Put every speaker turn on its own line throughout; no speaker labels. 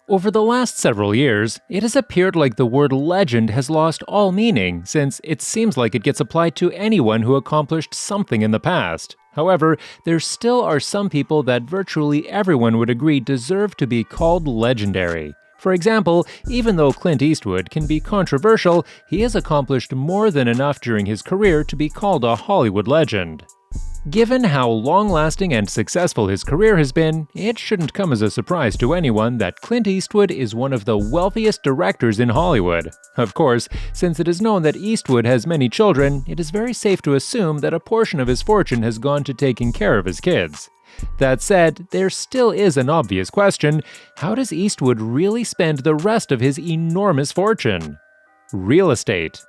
Over the last several years, it has appeared like the word legend has lost all meaning, since it seems like it gets applied to anyone who accomplished something in the past. However, there still are some people that virtually everyone would agree deserve to be called legendary. For example, even though Clint Eastwood can be controversial, he has accomplished more than enough during his career to be called a Hollywood legend. Given how long-lasting and successful his career has been, it shouldn't come as a surprise to anyone that Clint Eastwood is one of the wealthiest directors in Hollywood. Of course, since it is known that Eastwood has many children, it is very safe to assume that a portion of his fortune has gone to taking care of his kids. That said, there still is an obvious question: how does Eastwood really spend the rest of his enormous fortune? Real estate.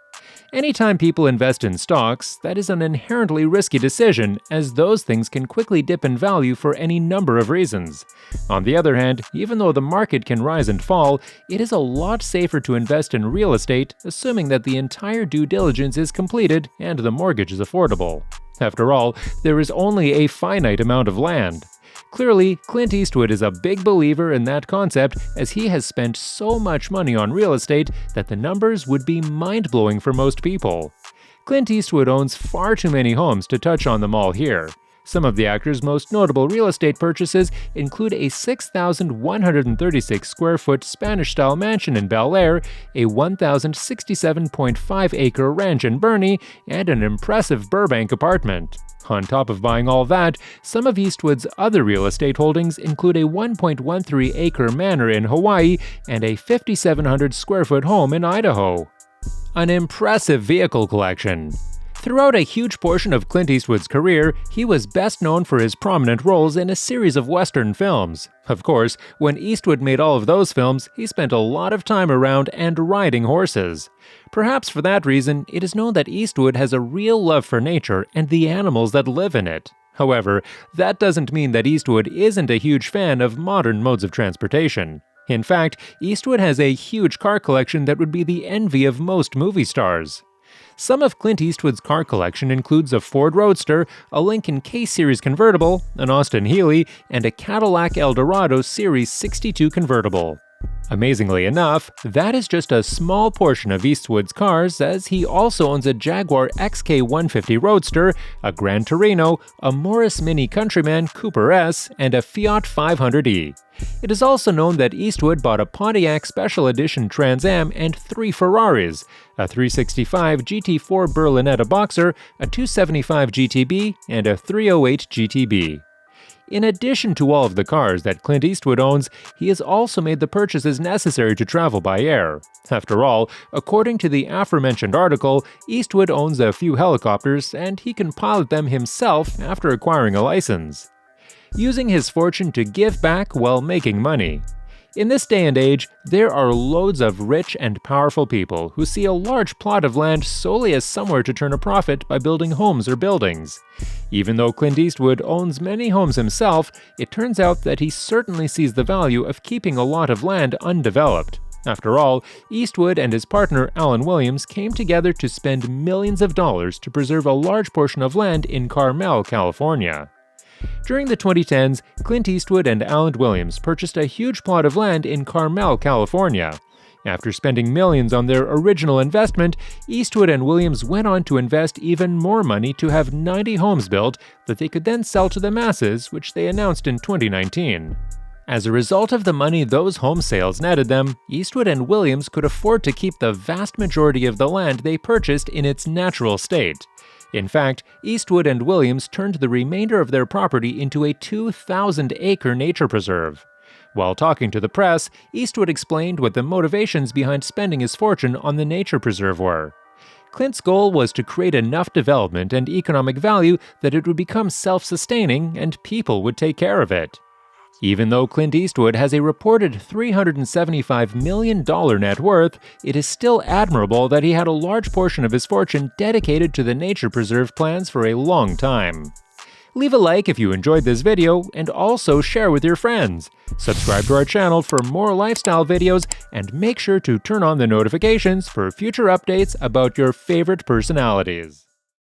Anytime people invest in stocks, that is an inherently risky decision, as those things can quickly dip in value for any number of reasons. On the other hand, even though the market can rise and fall, it is a lot safer to invest in real estate, assuming that the entire due diligence is completed and the mortgage is affordable. After all, there is only a finite amount of land. Clearly, Clint Eastwood is a big believer in that concept, as he has spent so much money on real estate that the numbers would be mind-blowing for most people. Clint Eastwood owns far too many homes to touch on them all here. Some of the actor's most notable real estate purchases include a 6,136 square foot Spanish-style mansion in Bel Air, a 1,067.5-acre ranch in Bernie, and an impressive Burbank apartment. On top of buying all that, some of Eastwood's other real estate holdings include a 1.13-acre manor in Hawaii and a 5,700 square foot home in Idaho. An impressive vehicle collection. Throughout a huge portion of Clint Eastwood's career, he was best known for his prominent roles in a series of Western films. Of course, when Eastwood made all of those films, he spent a lot of time around and riding horses. Perhaps for that reason, it is known that Eastwood has a real love for nature and the animals that live in it. However, that doesn't mean that Eastwood isn't a huge fan of modern modes of transportation. In fact, Eastwood has a huge car collection that would be the envy of most movie stars. Some of Clint Eastwood's car collection includes a Ford Roadster, a Lincoln K-Series convertible, an Austin Healey, and a Cadillac Eldorado Series 62 convertible. Amazingly enough, that is just a small portion of Eastwood's cars, as he also owns a Jaguar XK150 Roadster, a Gran Torino, a Morris Mini Countryman Cooper S, and a Fiat 500e. It is also known that Eastwood bought a Pontiac Special Edition Trans Am and 3 Ferraris, a 365 GT4 Berlinetta Boxer, a 275 GTB, and a 308 GTB. In addition to all of the cars that Clint Eastwood owns, he has also made the purchases necessary to travel by air. After all, according to the aforementioned article, Eastwood owns a few helicopters, and he can pilot them himself after acquiring a license. Using his fortune to give back while making money. In this day and age, there are loads of rich and powerful people who see a large plot of land solely as somewhere to turn a profit by building homes or buildings. Even though Clint Eastwood owns many homes himself, it turns out that he certainly sees the value of keeping a lot of land undeveloped. After all, Eastwood and his partner Alan Williams came together to spend millions of dollars to preserve a large portion of land in Carmel, California. During the 2010s, Clint Eastwood and Alan Williams purchased a huge plot of land in Carmel, California. After spending millions on their original investment, Eastwood and Williams went on to invest even more money to have 90 homes built that they could then sell to the masses, which they announced in 2019. As a result of the money those home sales netted them, Eastwood and Williams could afford to keep the vast majority of the land they purchased in its natural state. In fact, Eastwood and Williams turned the remainder of their property into a 2,000-acre nature preserve. While talking to the press, Eastwood explained what the motivations behind spending his fortune on the nature preserve were. Clint's goal was to create enough development and economic value that it would become self-sustaining and people would take care of it. Even though Clint Eastwood has a reported $375 million net worth, it is still admirable that he had a large portion of his fortune dedicated to the nature preserve plans for a long time. Leave a like if you enjoyed this video, and also share with your friends. Subscribe to our channel for more lifestyle videos, and make sure to turn on the notifications for future updates about your favorite personalities.